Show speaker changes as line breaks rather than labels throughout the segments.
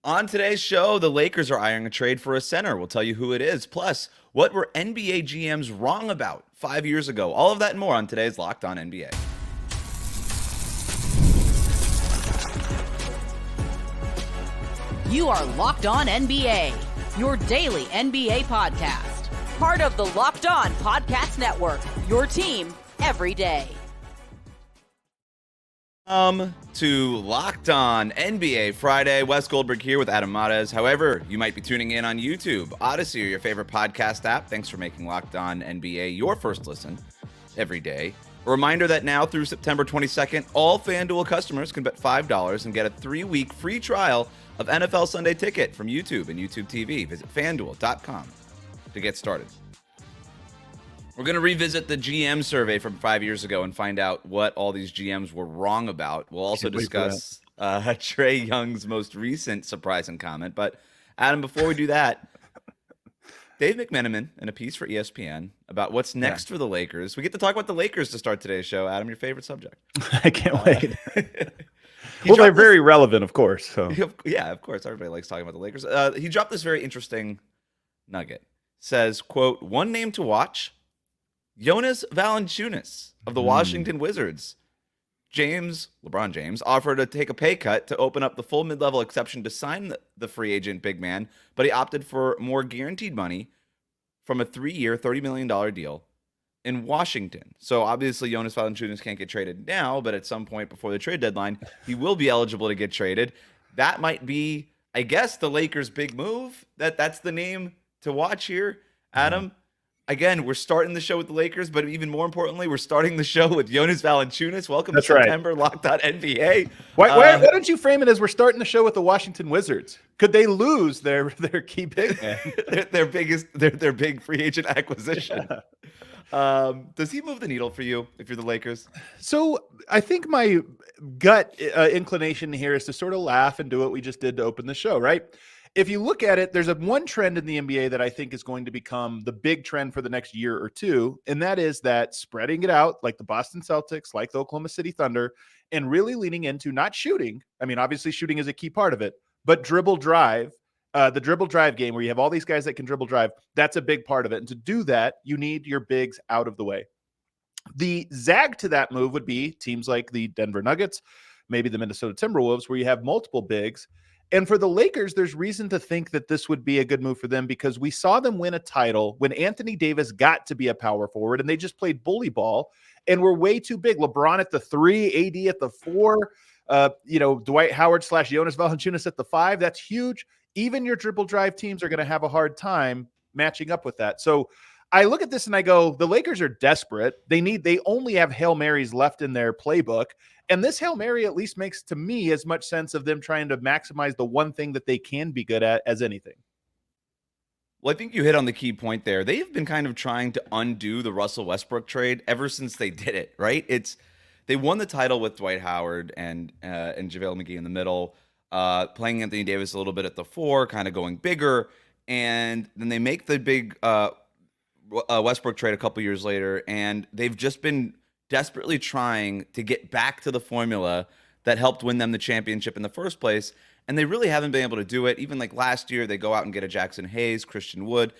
On today's show, the Lakers are eyeing a trade for a center. We'll tell you who it is. Plus, what were NBA GMs wrong about 5 years ago? All of that and more on today's Locked On NBA.
You are Locked On NBA, your daily NBA podcast. Part of the Locked On Podcast Network, your team every day.
To Locked On NBA Friday. Wes Goldberg here with Adam Mares. However, you might be tuning in on YouTube, Odyssey, or your favorite podcast app. Thanks for making Locked On NBA your first listen every day. A reminder that now through September 22nd, all FanDuel customers can bet $5 and get a 3-week free trial of NFL Sunday Ticket from YouTube and YouTube TV. Visit FanDuel.com to get started. We're going to revisit the GM survey from 5 years ago and find out what all these GMs were wrong about. We'll also discuss Trae Young's most recent surprising comment. But, Adam, before we do that, Dave McMenamin in a piece for ESPN about what's next for the Lakers. We get to talk about the Lakers to start today's show. Adam, your favorite subject.
I can't wait. Well, they're very relevant, of course. So.
Yeah, of course. Everybody likes talking about the Lakers. He dropped this very interesting nugget. Says, quote, one name to watch, Jonas Valanciunas of the Washington Wizards. LeBron James, offered to take a pay cut to open up the full mid-level exception to sign the free agent big man, but he opted for more guaranteed money from a 3-year, $30 million deal in Washington. So obviously Jonas Valanciunas can't get traded now, but at some point before the trade deadline, he will be eligible to get traded. That might be, I guess, the Lakers' big move. That's the name to watch here, Adam. Again, we're starting the show with the Lakers, but even more importantly, we're starting the show with Jonas Valanciunas. Welcome to September, Locked On NBA.
Why don't you frame it as we're starting the show with the Washington Wizards? Could they lose their key big man?
their big free agent acquisition. Does he move the needle for you if you're the Lakers?
So I think my gut inclination here is to sort of laugh and do what we just did to open the show, right? If you look at it, there's one trend in the NBA that I think is going to become the big trend for the next year or two, and that is that spreading it out like the Boston Celtics, like the Oklahoma City Thunder, and really leaning into not shooting. I mean, obviously shooting is a key part of it, but dribble drive, the dribble drive game where you have all these guys that can dribble drive, that's a big part of it. And to do that, you need your bigs out of the way. The zag to that move would be teams like the Denver Nuggets, maybe the Minnesota Timberwolves, where you have multiple bigs. And for the Lakers, there's reason to think that this would be a good move for them because we saw them win a title when Anthony Davis got to be a power forward and they just played bully ball and were way too big. LeBron at the 3, AD at the 4, Dwight Howard / Jonas Valanciunas at the 5. That's huge. Even your dribble drive teams are going to have a hard time matching up with that. So I look at this and I go, the Lakers are desperate. They only have Hail Marys left in their playbook. And this Hail Mary at least makes to me as much sense of them trying to maximize the one thing that they can be good at as anything.
Well, I think you hit on the key point there. They've been kind of trying to undo the Russell Westbrook trade ever since they did it, right? They won the title with Dwight Howard and JaVale McGee in the middle, playing Anthony Davis a little bit at the 4, kind of going bigger. And then they make the big Westbrook trade a couple years later, and they've just been desperately trying to get back to the formula that helped win them the championship in the first place, and they really haven't been able to do it. Even like last year, they go out and get a Jackson Hayes, Christian Wood.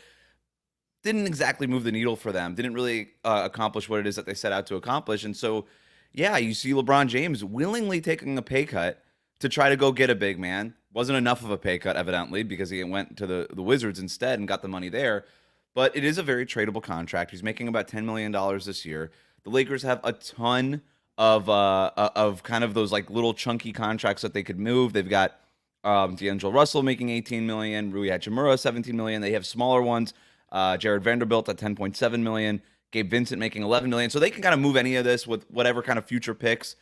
Didn't exactly move the needle for them. Didn't really accomplish what it is that they set out to accomplish. And so, yeah, you see LeBron James willingly taking a pay cut to try to go get a big man. Wasn't enough of a pay cut, evidently, because he went to the Wizards instead and got the money there. But it is a very tradable contract. He's making about $10 million this year. The Lakers have a ton of kind of those like little chunky contracts that they could move. They've got D'Angelo Russell making $18 million, Rui Hachimura $17 million. They have smaller ones, Jared Vanderbilt at $10.7 million, Gabe Vincent making $11 million. So they can kind of move any of this with whatever kind of future picks.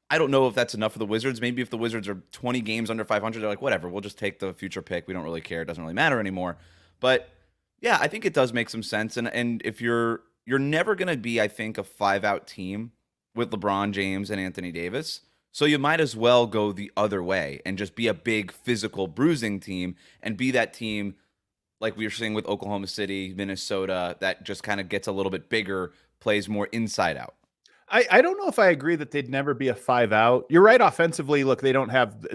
I don't know if that's enough for the Wizards. Maybe if the Wizards are 20 games under 500, they're like, whatever, we'll just take the future pick. We don't really care. It doesn't really matter anymore. But yeah, I think it does make some sense. And if you're never going to be, I think, a 5-out team with LeBron James and Anthony Davis. So you might as well go the other way and just be a big physical bruising team and be that team like we were seeing with Oklahoma City, Minnesota, that just kind of gets a little bit bigger, plays more inside out.
I don't know if I agree that they'd never be a 5-out. You're right offensively. Look, they don't have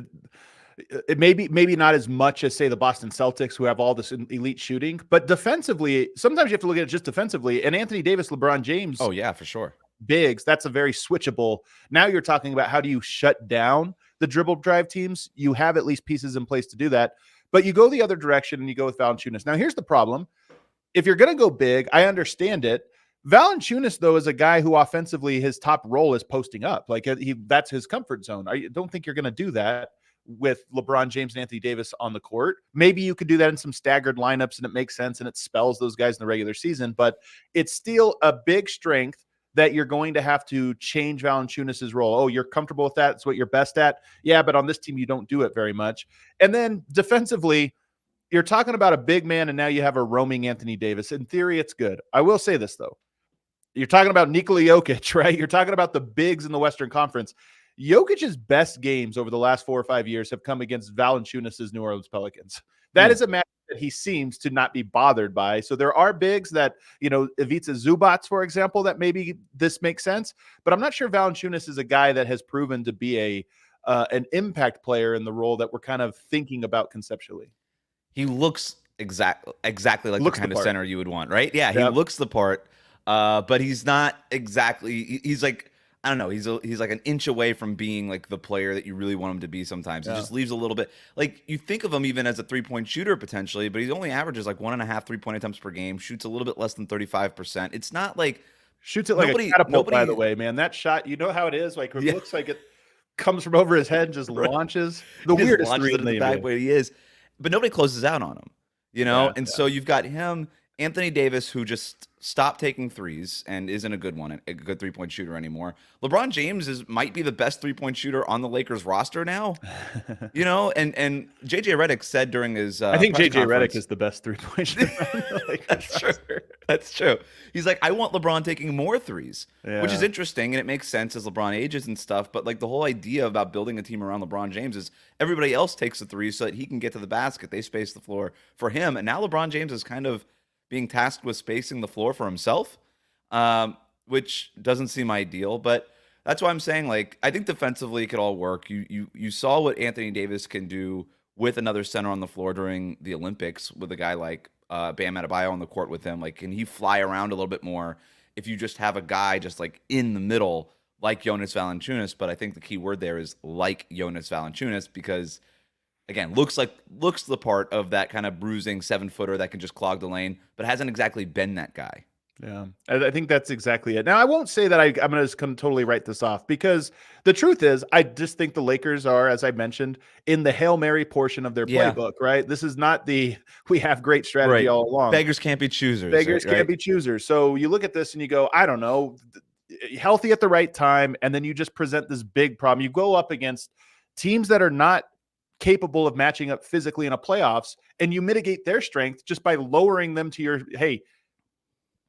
It maybe not as much as, say, the Boston Celtics, who have all this elite shooting, but defensively, sometimes you have to look at it just defensively. And Anthony Davis, LeBron James,
Oh yeah, for sure.
bigs, that's a very switchable. Now you're talking about how do you shut down the dribble drive teams? You have at least pieces in place to do that. But you go the other direction and you go with Valanciunas. Now here's the problem. If you're going to go big, I understand it. Valanciunas, though, is a guy who offensively his top role is posting up. Like that's his comfort zone. I don't think you're going to do that with LeBron James and Anthony Davis on the court. Maybe you could do that in some staggered lineups and it makes sense and it spells those guys in the regular season, but it's still a big strength that you're going to have to change Valanciunas' role. Oh, you're comfortable with that? It's what you're best at? Yeah, but on this team, you don't do it very much. And then defensively, you're talking about a big man, and now you have a roaming Anthony Davis. In theory, it's good. I will say this, though. You're talking about Nikola Jokic, right? You're talking about the bigs in the Western Conference. Jokic's best games over the last 4 or 5 years have come against Valanciunas' New Orleans Pelicans. That is a match that he seems to not be bothered by. So there are bigs that, Ivica Zubac, for example, that maybe this makes sense. But I'm not sure Valanciunas is a guy that has proven to be an impact player in the role that we're kind of thinking about conceptually.
He looks exactly like the kind of center you would want, right? Yeah, he
Yep.
looks the part, but he's not exactly. He's like, I don't know. He's like an inch away from being like the player that you really want him to be. Sometimes he just leaves a little bit. Like you think of him even as a 3-point shooter potentially, but he only averages like 1.5 3-point attempts per game. Shoots a little bit less than 35%. It's not like
shoots it like a catapult. By the way, man, that shot, you know how it is. Like it looks like it comes from over his head and just launches. The weirdest three in the
back where he is. But nobody closes out on him, So you've got him, Anthony Davis, who just stopped taking threes and isn't a good 3-point shooter anymore. LeBron James might be the best 3-point shooter on the Lakers roster now, And JJ Redick said during his
I think JJ
conference,
Redick is the best 3-point shooter on the Lakers.
That's true. That's true. He's like, I want LeBron taking more threes, which is interesting, and it makes sense as LeBron ages and stuff. But like the whole idea about building a team around LeBron James is everybody else takes the threes so that he can get to the basket. They space the floor for him, and now LeBron James is kind of being tasked with spacing the floor for himself, which doesn't seem ideal. But that's why I'm saying, like, I think defensively it could all work. You saw what Anthony Davis can do with another center on the floor during the Olympics with a guy like Bam Adebayo on the court with him. Like, can he fly around a little bit more if you just have a guy just like in the middle like Jonas Valanciunas? But I think the key word there is like Jonas Valanciunas because, again, looks the part of that kind of bruising 7-footer that can just clog the lane, but hasn't exactly been that guy.
Yeah, I think that's exactly it. Now, I won't say that I'm going to just totally write this off because the truth is I just think the Lakers are, as I mentioned, in the Hail Mary portion of their playbook, right? This is not we have great strategy all along.
Beggars can't be choosers.
Beggars can't be choosers. So you look at this and you go, I don't know, healthy at the right time, and then you just present this big problem. You go up against teams that are not capable of matching up physically in a playoffs, and you mitigate their strength just by lowering them to your, hey,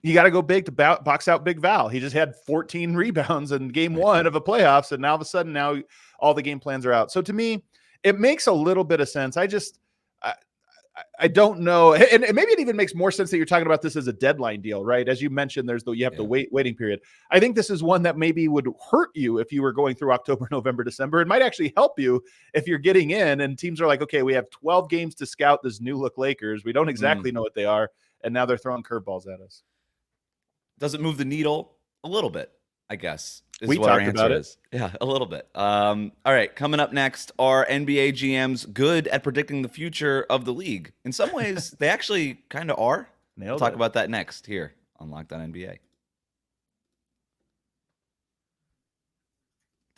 you got to go big to box out Big Val. He just had 14 rebounds in game 1 of a playoffs, and now all of a sudden, now all the game plans are out. So to me, it makes a little bit of sense. I don't know, and maybe it even makes more sense that you're talking about this as a deadline deal, right? As you mentioned, you have the waiting period. I think this is one that maybe would hurt you if you were going through October, November, December. It might actually help you if you're getting in and teams are like, okay, we have 12 games to scout this new look Lakers. We don't exactly know what they are, and now they're throwing curveballs at us.
Does it move the needle? A little bit, I guess.
We talked about it.
Yeah, a little bit. All right, coming up next are NBA GMs good at predicting the future of the league. In some ways, they actually kind of are. We'll talk about that next here on Locked On NBA.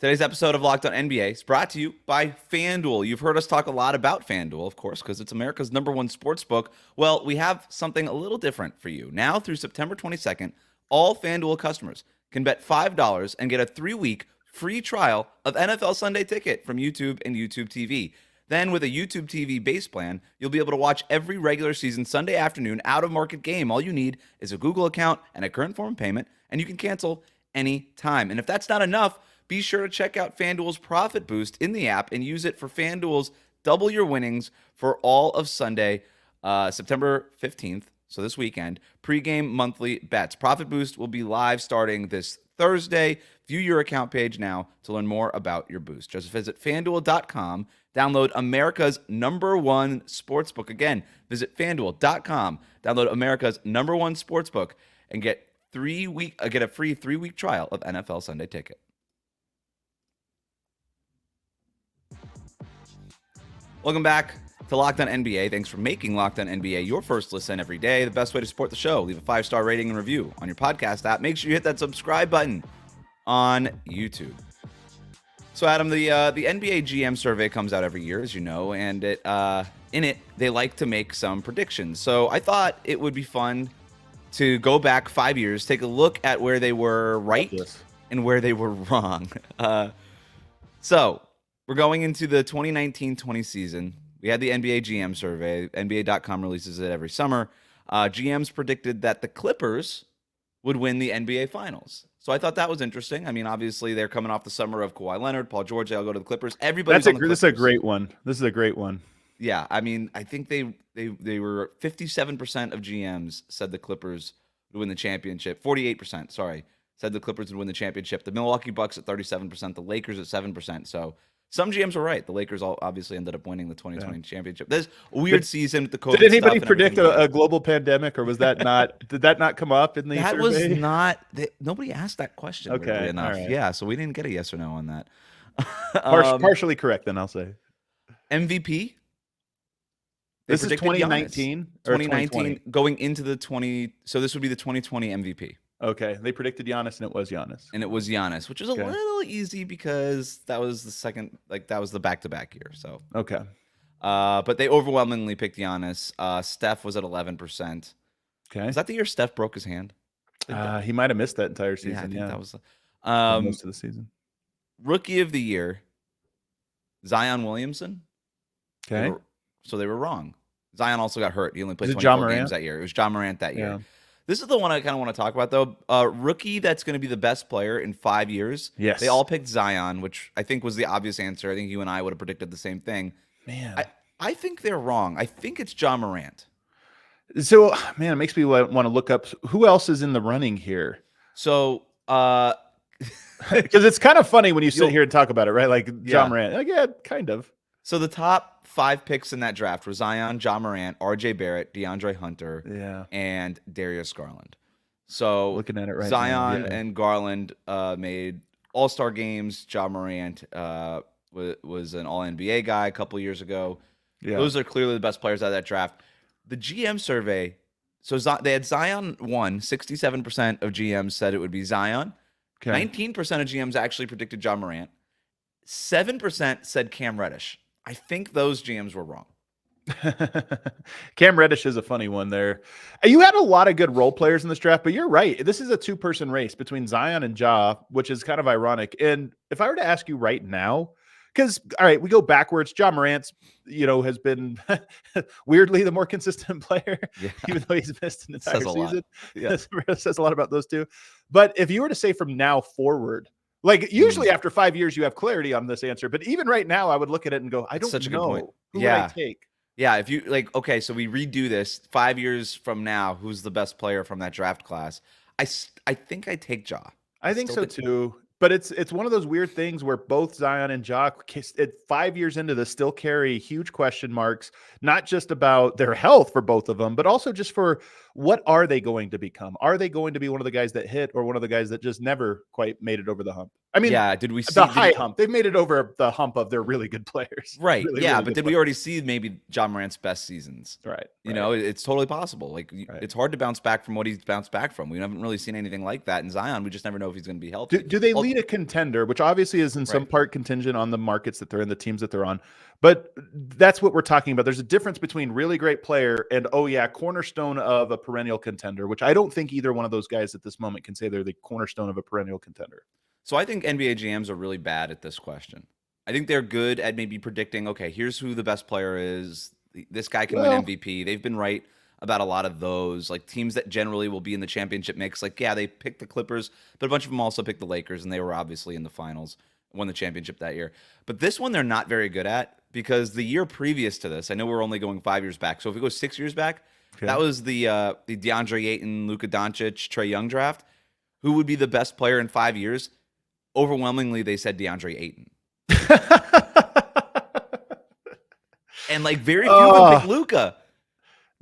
Today's episode of Locked On NBA is brought to you by FanDuel. You've heard us talk a lot about FanDuel, of course, because it's America's #1 sports book. Well, we have something a little different for you. Now through September 22nd, all FanDuel customers can bet $5 and get a 3-week free trial of NFL Sunday Ticket from YouTube and YouTube TV. Then with a YouTube TV base plan, you'll be able to watch every regular season Sunday afternoon out-of-market game. All you need is a Google account and a current form of payment, and you can cancel any time. And if that's not enough, be sure to check out FanDuel's Profit Boost in the app and use it for FanDuel's Double Your Winnings for all of Sunday, September 15th. So this weekend, pregame monthly bets. Profit Boost will be live starting this Thursday. View your account page now to learn more about your boost. Just visit FanDuel.com, download America's #1 sportsbook. Again, visit FanDuel.com, download America's #1 sportsbook, and get a free 3-week trial of NFL Sunday Ticket. Welcome back to Locked On NBA. Thanks for making Locked On NBA your first listen every day. The best way to support the show, leave a 5-star rating and review on your podcast app. Make sure you hit that subscribe button on YouTube. So, Adam, the NBA GM survey comes out every year, as you know, and in it, they like to make some predictions. So I thought it would be fun to go back 5 years, take a look at where they were right and where they were wrong. So we're going into the 2019-20 season. We had the NBA GM survey. NBA.com releases it every summer. GMs predicted that the Clippers would win the NBA Finals. So I thought that was interesting. I mean, obviously, they're coming off the summer of Kawhi Leonard, Paul George. They'll go to the Clippers. Everybody's on the Clippers.
This is a great one. This is a great one.
Yeah, I mean, I think they were 57% of GMs said the Clippers would win the championship. 48%, sorry, said the Clippers would win the championship. The Milwaukee Bucks at 37%. The Lakers at 7%. So some GMs were right. The Lakers all obviously ended up winning the 2020 championship. There's a weird season with the COVID.
Did anybody predict a global pandemic, or was that not? Did that not come up in the
That
survey?
was not. Nobody asked that question.
Okay,
enough.
right.
Yeah, so we didn't get a yes or no on that.
Partially correct, then I'll say.
MVP.
This is 2019 or
2019 going into the 20. So this would be the 2020 MVP.
Okay, they predicted Giannis, and it was Giannis.
And it was Giannis, which was a little easy because that was the second, that was the back-to-back year. So
okay,
but they overwhelmingly picked Giannis. Steph was at 11%.
Okay,
is that the year Steph broke his hand?
He might have missed that entire season.
Yeah, I think that was
most of the season.
Rookie of the year, Zion Williamson.
Okay,
so they were wrong. Zion also got hurt. He only played 24 games that year. It was John Morant that year.
Yeah.
This is the one I kind of want to talk about, though. Rookie that's going to be the best player in 5 years.
Yes.
They all picked Zion, which I think was the obvious answer. I think you and I would have predicted the same thing.
Man.
I think they're wrong. I think it's John Morant.
So, man, it makes me want to look up who else is in the running here.
So,
because it's kind of funny when you sit here and talk about it, right? Like John Morant. Like, yeah, kind of.
So the top 5 picks in that draft were Zion, John Morant, RJ Barrett, DeAndre Hunter, and Darius Garland. So
looking at it right
Zion
now,
and Garland made All-Star games. John Morant was an All-NBA guy a couple years ago. Yeah. Those are clearly the best players out of that draft. The GM survey, so they had Zion 67% of GMs said it would be Zion. Okay. 19% of GMs actually predicted John Morant. 7% said Cam Reddish. I think those GMs were wrong.
Cam Reddish is a funny one there. You had a lot of good role players in this draft, but you're right. This is a 2-person race between Zion and Ja, which is kind of ironic. And if I were to ask you right now, because, all right, we go backwards. Ja Morant's, has been weirdly the more consistent player, even though he's missed an entire season. Yeah. It says a lot about those two. But if you were to say from now forward, like usually after 5 years, you have clarity on this answer. But even right now, I would look at it and go, I don't know. Good point. Who would I take?
Yeah, if you okay, so we redo this 5 years from now, who's the best player from that draft class? I think I take Ja.
I think so too. But it's one of those weird things where both Zion and Ja, 5 years into this, still carry huge question marks, not just about their health for both of them, but also just for what are they going to become? Are they going to be one of the guys that hit or one of the guys that just never quite made it over the hump? I mean,
did we see
the high hump? They've made it over the hump of their really good players.
Right.
Really,
yeah.
really
but did we already see maybe John Morant's best seasons?
Right.
You know, it's totally possible. Like, it's hard to bounce back from what he's bounced back from. We haven't really seen anything like that in Zion. We just never know if he's going to be healthy.
Do they lead a contender, which obviously is in some part contingent on the markets that they're in, the teams that they're on. But that's what we're talking about. There's a difference between really great player and, cornerstone of a perennial contender, which I don't think either one of those guys at this moment can say they're the cornerstone of a perennial contender.
So I think NBA GMs are really bad at this question. I think they're good at maybe predicting, okay, here's who the best player is. This guy can win MVP. They've been right about a lot of those, like teams that generally will be in the championship mix. Like, they picked the Clippers, but a bunch of them also picked the Lakers, and they were obviously in the finals, won the championship that year. But this one they're not very good at because the year previous to this, I know we're only going 5 years back. So if we go 6 years back, that was the DeAndre Ayton, Luka Doncic, Trae Young draft. Who would be the best player in 5 years? overwhelmingly they said DeAndre Ayton. And like very few of them picked Luka.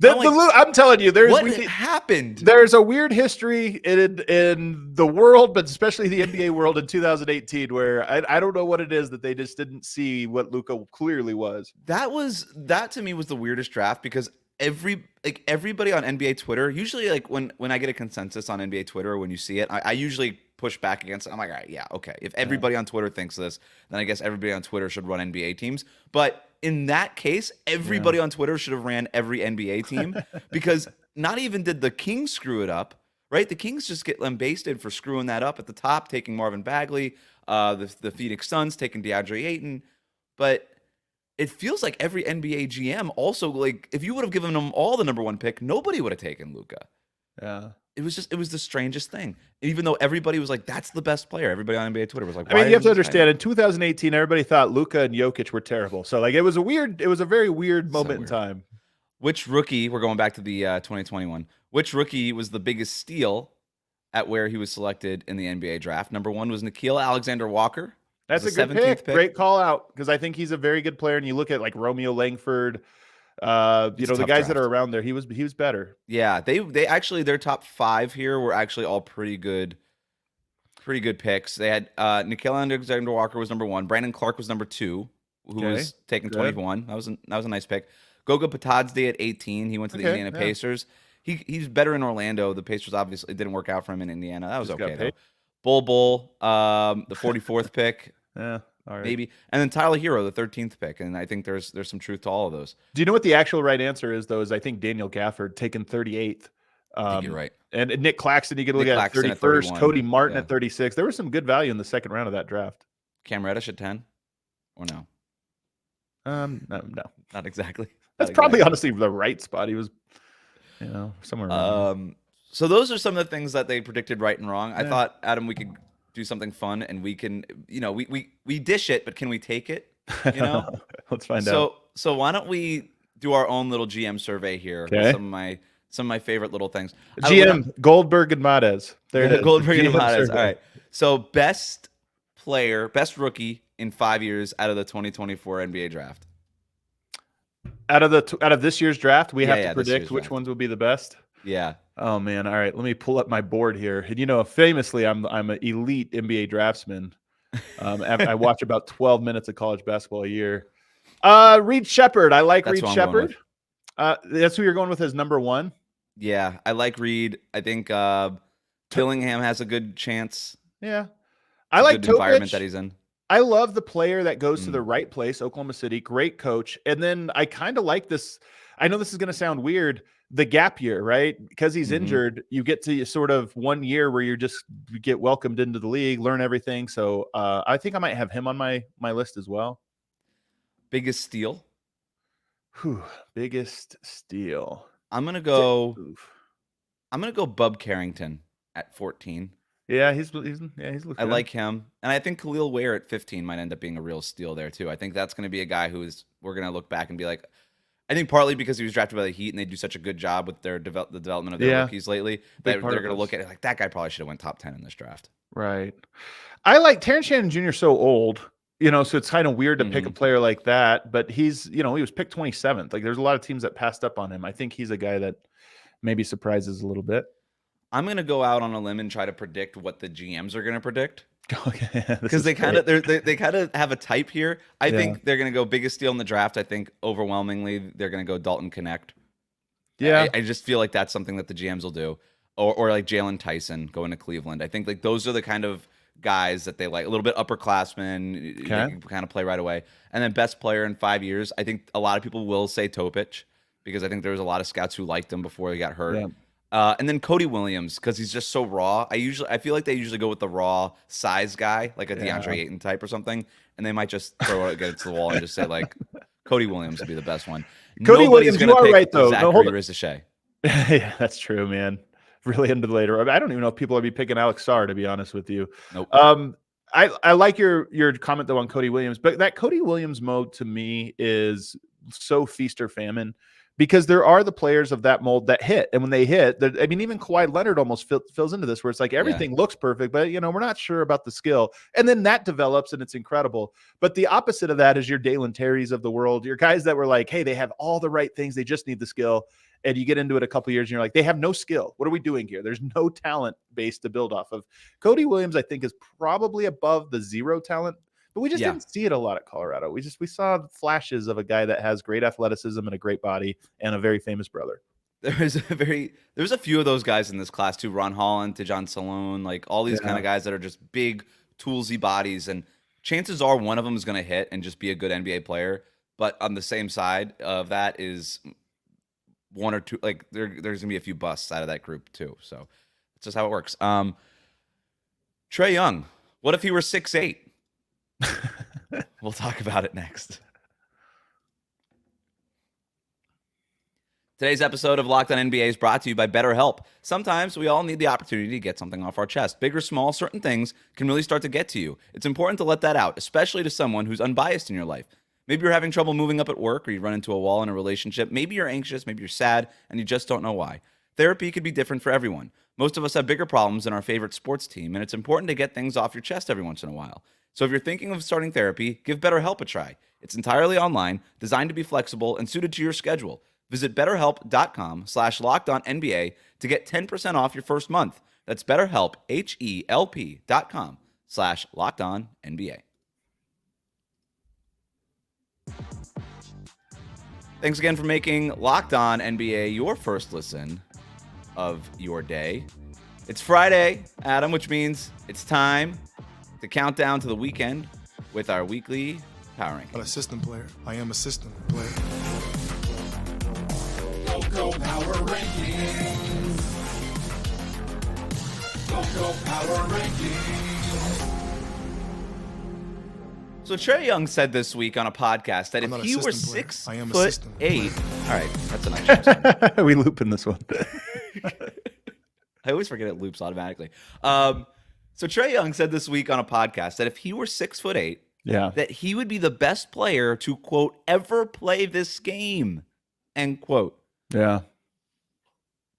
I'm telling you,
what happened?
There's a weird history in the world, but especially the NBA world in 2018, where I don't know what it is that they just didn't see what Luka clearly was.
That to me was the weirdest draft, because everybody on NBA Twitter, usually like when I get a consensus on NBA Twitter, when you see it, I usually push back against it. I'm like, all right, yeah, okay. If everybody on Twitter thinks this, then I guess everybody on Twitter should run NBA teams. But in that case, everybody on Twitter should have ran every NBA team, because not even did the Kings screw it up, right? The Kings just get lambasted for screwing that up at the top, taking Marvin Bagley, the Phoenix Suns taking DeAndre Ayton. But it feels like every NBA GM also, like, if you would have given them all the number 1 pick, nobody would have taken Luka.
Yeah.
It was the strangest thing. Even though everybody was like, that's the best player. Everybody on NBA Twitter was like,
I mean, you have to understand, in 2018, everybody thought Luka and Jokic were terrible. So like, it was a very weird moment in time.
Which rookie, we're going back to the 2021, which rookie was the biggest steal at where he was selected in the NBA draft? Number 1 was Nickeil Alexander-Walker.
That's a good pick. Great call out, because I think he's a very good player. And you look at like Romeo Langford, the guys that are around there, he was better.
Yeah, they actually, their top 5 here were actually all pretty good picks. They had Nickeil Alexander-Walker was number 1. Brandon Clark was number 2, who was taken 21. That was a nice pick. Goga Patadze at 18. He went to the Indiana Pacers. He's better in Orlando. The Pacers obviously didn't work out for him in Indiana. That was okay though. Bull, the 44th pick.
Yeah. All right.
Maybe. And then Tyler Hero, the 13th pick. And I think there's some truth to all of those.
Do you know what the actual right answer is, though? Is I think Daniel Gafford taken 38th.
I think you're right.
And Nick Claxton, you can look at 31st. Cody Martin at 36. There was some good value in the second round of that draft.
Cam Reddish at 10? Or no?
No.
Not exactly.
That's probably honestly the right spot. He was, somewhere around.
So those are some of the things that they predicted right and wrong. I thought, Adam, we could do something fun, and we can, we dish it, but can we take it?
Let's find out.
So why don't we do our own little GM survey here? Okay. Some of my favorite little things.
GM Goldberg and Madez. There it is.
Goldberg and Madez. All right. So best rookie in 5 years out of the 2024 NBA draft.
Out of this year's draft, we have to predict which ones will be the best.
Yeah.
Oh man. All right. Let me pull up my board here. And famously, I'm an elite NBA draftsman. I watch about 12 minutes of college basketball a year. Reed Shepherd. I like Reed Shepherd. That's who you're going with as number 1.
Yeah, I like Reed. I think Dillingham has a good chance.
Yeah. I like
the environment that he's in.
I love the player that goes to the right place, Oklahoma City. Great coach. And then I kind of like this. I know this is going to sound weird. The gap year, right? Because he's injured, you get to sort of 1 year where you get welcomed into the league, learn everything. So I think I might have him on my list as well.
Biggest steal?
Biggest steal.
I'm gonna go Bub Carrington at 14.
Yeah, he's looking
I like him. And I think Khalil Ware at 15 might end up being a real steal there too. I think that's going to be a guy we're going to look back and be like, I think partly because he was drafted by the Heat and they do such a good job with the development of their rookies lately, they're going to look at it like, that guy probably should have went top 10 in this draft.
Right. I like Terrence Shannon Jr. so old, so it's kind of weird to pick a player like that, but he's, he was picked 27th. Like there's a lot of teams that passed up on him. I think he's a guy that maybe surprises a little bit.
I'm going to go out on a limb and try to predict what the GMs are going to predict.
Okay.
Because they kind of have a type here. I think they're going to go biggest steal in the draft. I think overwhelmingly they're going to go Dalton Connect.
Yeah.
I just feel like that's something that the GMs will do. Or like Jalen Tyson going to Cleveland. I think like those are the kind of guys that they like, a little bit upperclassmen, kind of play right away. And then best player in 5 years. I think a lot of people will say Topic, because I think there was a lot of scouts who liked him before he got hurt. Yeah. And then Cody Williams, because he's just so raw. I feel like they usually go with the raw size guy, like a DeAndre Ayton type or something, and they might just throw it against the wall and just say like Cody Williams would be the best one.
Cody Williams, you are right though.
Zachary Rizichet.
Yeah, that's true, man. Really under the later. I don't even know if people would be picking Alex Sarr, to be honest with you.
Nope.
I like your comment though on Cody Williams, but that Cody Williams mode to me is so feast or famine because there are the players of that mold that hit, and when they hit, I mean, even Kawhi Leonard almost fills into this, where it's like everything looks perfect, but we're not sure about the skill, and then that develops and it's incredible. But the opposite of that is your Dalen Terrys of the world, your guys that were like, hey, they have all the right things, they just need the skill. And you get into it a couple years and you're like, they have no skill. What are we doing here? There's no talent base to build off of. Cody Williams, I think, is probably above the zero talent, but we just didn't see it a lot at Colorado. We saw flashes of a guy that has great athleticism and a great body and a very famous brother.
There's a few of those guys in this class too. Ron Holland, Tejan Salone, like all these kind of guys that are just big, toolsy bodies. And chances are one of them is going to hit and just be a good NBA player. But on the same side of that is one or two, like there's going to be a few busts out of that group too. So that's just how it works. Trae Young, what if he were 6'8"? We'll talk about it next. Today's episode of Locked On NBA is brought to you by BetterHelp. Sometimes we all need the opportunity to get something off our chest. Big or small, certain things can really start to get to you. It's important to let that out, especially to someone who's unbiased in your life. Maybe you're having trouble moving up at work, or you run into a wall in a relationship. Maybe you're anxious, maybe you're sad, and you just don't know why. Therapy could be different for everyone. Most of us have bigger problems than our favorite sports team, and it's important to get things off your chest every once in a while. So if you're thinking of starting therapy, give BetterHelp a try. It's entirely online, designed to be flexible, and suited to your schedule. Visit BetterHelp.com/LockedOnNBA to get 10% off your first month. That's BetterHelp, HELP.com/LockedOnNBA. Thanks again for making Locked On NBA your first listen of your day. It's Friday, Adam, which means it's time to count down to the weekend with our weekly power ranking.
I'm a system player. I am a system player.
Go power rankings. Go power rankings.
So Trae Young said this week on a podcast that if he were 6'8", all right, that's a nice show.
We loop in this one.
I always forget it loops automatically. So Trae Young said this week on a podcast that if he were 6'8", that he would be the best player to, quote, ever play this game, end quote.
Yeah.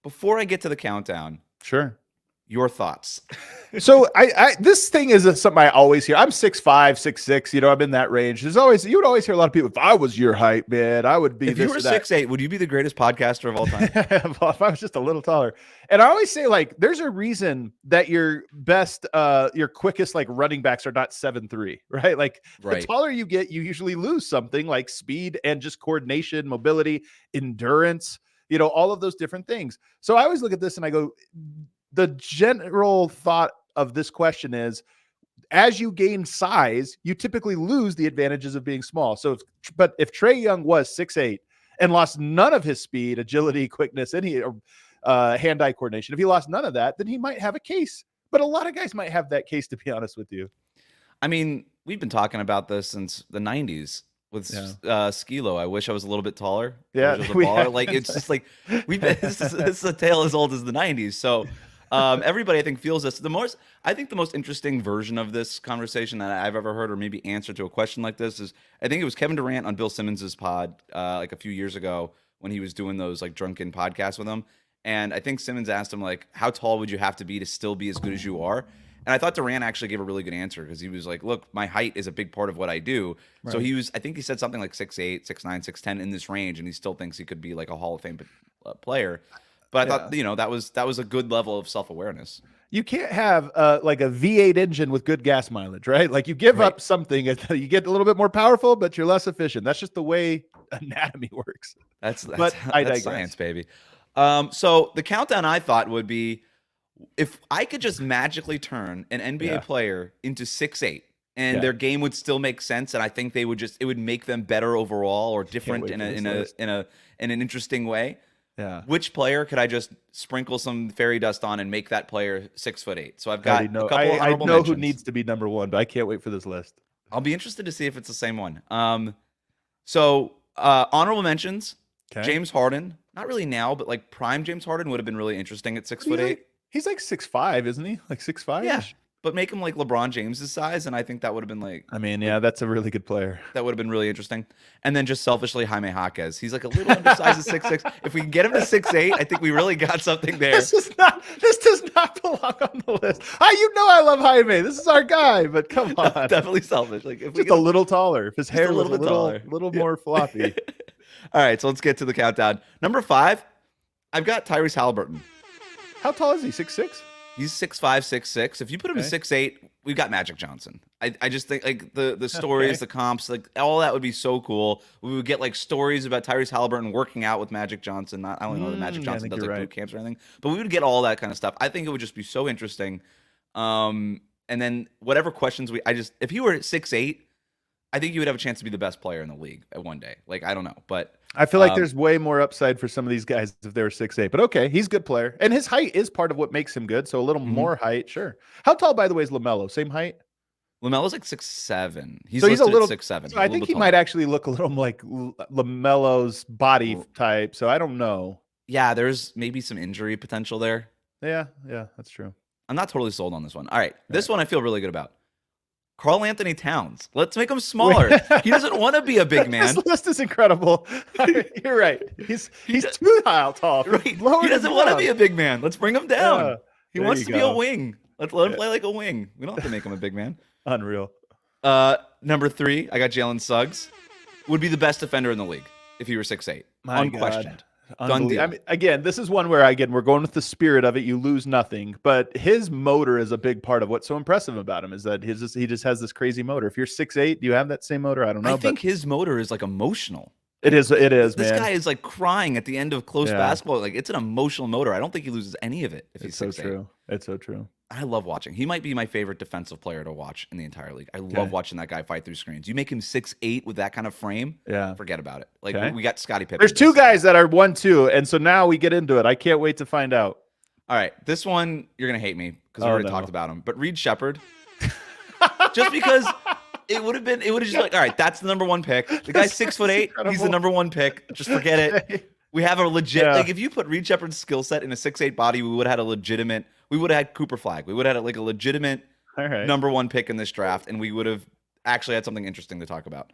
Before I get to the countdown,
sure.
Your thoughts.
So I this thing is something I always hear. I'm 6'5", 6'6", I'm in that range. You would always hear a lot of people, if I was your height, man, I would be
if you were 6'8", would you be the greatest podcaster of all time?
If I was just a little taller. And I always say, like, there's a reason that your best, your quickest, like, running backs are not 7'3", right? Like, the taller you get, you usually lose something like speed and just coordination, mobility, endurance, all of those different things. So I always look at this and I go, the general thought of this question is, as you gain size, you typically lose the advantages of being small. So, but if Trae Young was 6'8" and lost none of his speed, agility, quickness, any hand-eye coordination, if he lost none of that, then he might have a case. But a lot of guys might have that case, to be honest with you.
I mean, we've been talking about this since the 90s. With Skilo, I wish I was a little bit taller.
Yeah,
like it's just like this is a tale as old as the 90s. So everybody, I think, feels this. I think the most interesting version of this conversation that I've ever heard, or maybe answer to a question like this, is I think it was Kevin Durant on Bill Simmons's pod like a few years ago when he was doing those like drunken podcasts with him, and I think Simmons asked him like, how tall would you have to be still be as good as you are? And I thought Durant actually gave a really good answer because he was like, look, my height is a big part of what I do. Right. So I think he said something like 6'8", 6'9", 6'10" in this range, and he still thinks he could be like a Hall of Fame player. But I thought, that was a good level of self-awareness.
You can't have like a V8 engine with good gas mileage, right? Like you give up something, you get a little bit more powerful, but you're less efficient. That's just the way anatomy works. That's
science, baby. So the countdown I thought would be, if I could just magically turn an NBA player into 6'8", and their game would still make sense, and I think it would make them better overall or different in an interesting way.
Yeah.
Which player could I just sprinkle some fairy dust on and make that player 6'8"? So I've got a couple honorable mentions.
Who needs to be number one, but I can't wait for this list.
I'll be interested to see if it's the same one. So honorable mentions. Okay. James Harden, not really now, but like prime James Harden would have been really interesting at 6'8".
He's like 6'5", isn't he? Like 6'5"?
Yeah. but make him like LeBron James's size, and I think that would have been like
I mean, yeah, that's a really good player.
that would have been really interesting. And then just selfishly, Jaime Jaquez. He's like a little undersized at 6'6". If we can get him to 6'8", I think we really got something there.
This does not belong on the list. I love Jaime. This is our guy, but come on.
Definitely selfish. Like if we
Just a little taller. If his hair
a
was
little bit taller.
little more floppy.
All right, so let's get to the countdown. Number 5, I've got Tyrese Halliburton.
How tall is he? 6'6"?
He's 6'5", 6'6". If you put him at 6'8", we've got Magic Johnson. I just think like the stories, the comps, like all that would be so cool. We would get like stories about Tyrese Halliburton working out with Magic Johnson. I don't know that Magic Johnson does like boot camps or anything, but we would get all that kind of stuff. I think it would just be so interesting. And then whatever questions if he were at 6'8", I think you would have a chance to be the best player in the league at one day. Like, I don't know, but
I feel like there's way more upside for some of these guys if they were 6'8". But okay, he's a good player. And his height is part of what makes him good. So a little more height, sure. How tall, by the way, is LaMelo? Same height?
LaMelo's like 6'7".
So he's a little
6'7".
So I think he might actually look a little like LaMelo's body type. So I don't know.
Yeah, there's maybe some injury potential there.
Yeah, that's true.
I'm not totally sold on this one. All right, this one I feel really good about. Karl Anthony Towns. Let's make him smaller. He doesn't want to be a big man.
This list is incredible. You're right. He's too tall.
Right. He doesn't want to be a big man. Let's bring him down.
Yeah,
he wants to be a wing. Let him play like a wing. We don't have to make him a big man.
Unreal.
Number 3, I got Jalen Suggs. Would be the best defender in the league if he were 6'8". Unquestioned. Done deal.
I mean, again, this is one where we're going with the spirit of it. You lose nothing, but his motor is a big part of what's so impressive about him. Is that he just has this crazy motor. If you're 6'8", do you have that same motor? I don't know.
I think his motor is like emotional.
It is.
This
man.
guy is like crying at the end of close basketball. Like it's an emotional motor. I don't think he loses any of it if he's 6'8".
So true. It's so true.
I love watching. He might be my favorite defensive player to watch in the entire league. I love watching that guy fight through screens. You make him 6'8" with that kind of frame, forget about it. Like we got Scottie Pippen.
There's 2 guys that are 1-2, and so now we get into it. I can't wait to find out.
All right, this one you're gonna hate me because we already talked about him. But Reed Shepherd, just because it would have just like, all right, that's the number 1 pick. The guy's 6'8". He's the number 1 pick. Just forget it. We have a legit like if you put Reed Shepherd's skill set in a 6'8" body, we would have had a legitimate. We would have had Cooper Flag. We would have had like a legitimate number 1 pick in this draft, and we would have actually had something interesting to talk about.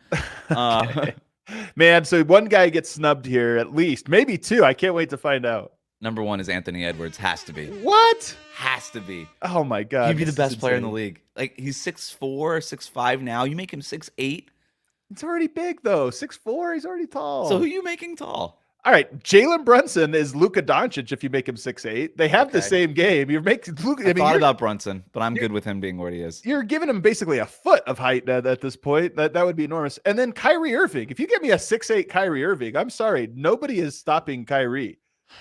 Man, so one guy gets snubbed here at least, maybe 2. I can't wait to find out.
Number 1 is Anthony Edwards. Has to be.
What?
Has to be.
Oh my God.
He'd be the best player in the league. Like he's 6'4", 6'5" now. You make him 6'8".
It's already big though. 6'4". He's already tall.
So who are you making tall?
All right, Jalen Brunson is Luka Doncic if you make him 6'8". They have the same game. You're making Luka.
I thought about Brunson, but I'm good with him being what he is.
You're giving him basically a foot of height at this point. That would be enormous. And then Kyrie Irving. If you give me a 6'8" Kyrie Irving, I'm sorry, nobody is stopping Kyrie.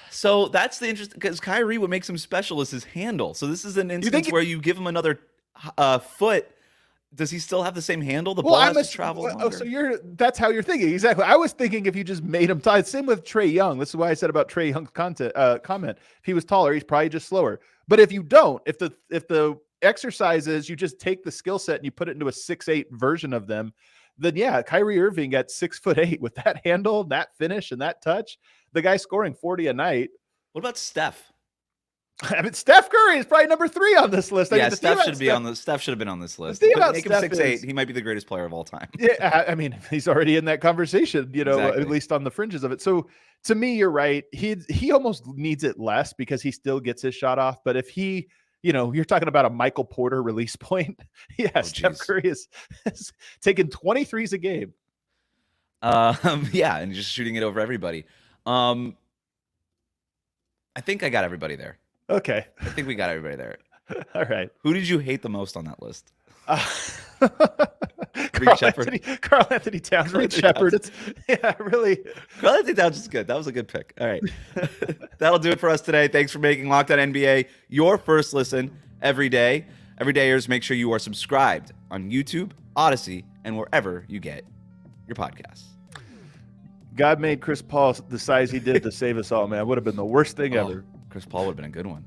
So that's the interesting because Kyrie, what makes him special is his handle. So this is an instance where you give him another foot. Does he still have the same handle? The ball has to travel longer.
So that's how you're thinking. Exactly. I was thinking if you just made him tall. Same with Trae Young. This is why I said about Trae Young's comment. If he was taller, he's probably just slower. But if you don't, if the exercise is you just take the skill set and you put it into a 6'8" version of them, then yeah, Kyrie Irving at 6'8" with that handle, that finish, and that touch, the guy scoring 40 a night.
What about Steph?
I mean, Steph Curry is probably number 3 on this list.
Yeah, Steph should be on the. Steph should have been on this list.
Make him
6'8", he might be the greatest player of all time.
Yeah, I mean, he's already in that conversation,
Exactly.
at least on the fringes of it. So to me, you're right. He almost needs it less because he still gets his shot off. But if he, you're talking about a Michael Porter release point. Yeah, Steph Curry is taking 23s a game.
Yeah, and just shooting it over everybody. I think I got everybody there.
Okay.
I think we got everybody there.
All right.
Who did you hate the most on that list?
Karl Anthony Towns, Reed Shepherd. Yeah, really.
Karl Anthony Towns is good. That was a good pick. All right. That'll do it for us today. Thanks for making Locked On NBA your first listen every day. Everydayers, make sure you are subscribed on YouTube, Odyssey, and wherever you get your podcasts.
God made Chris Paul the size he did to save us all, man. Would have been the worst thing ever.
Chris Paul would have been a good one.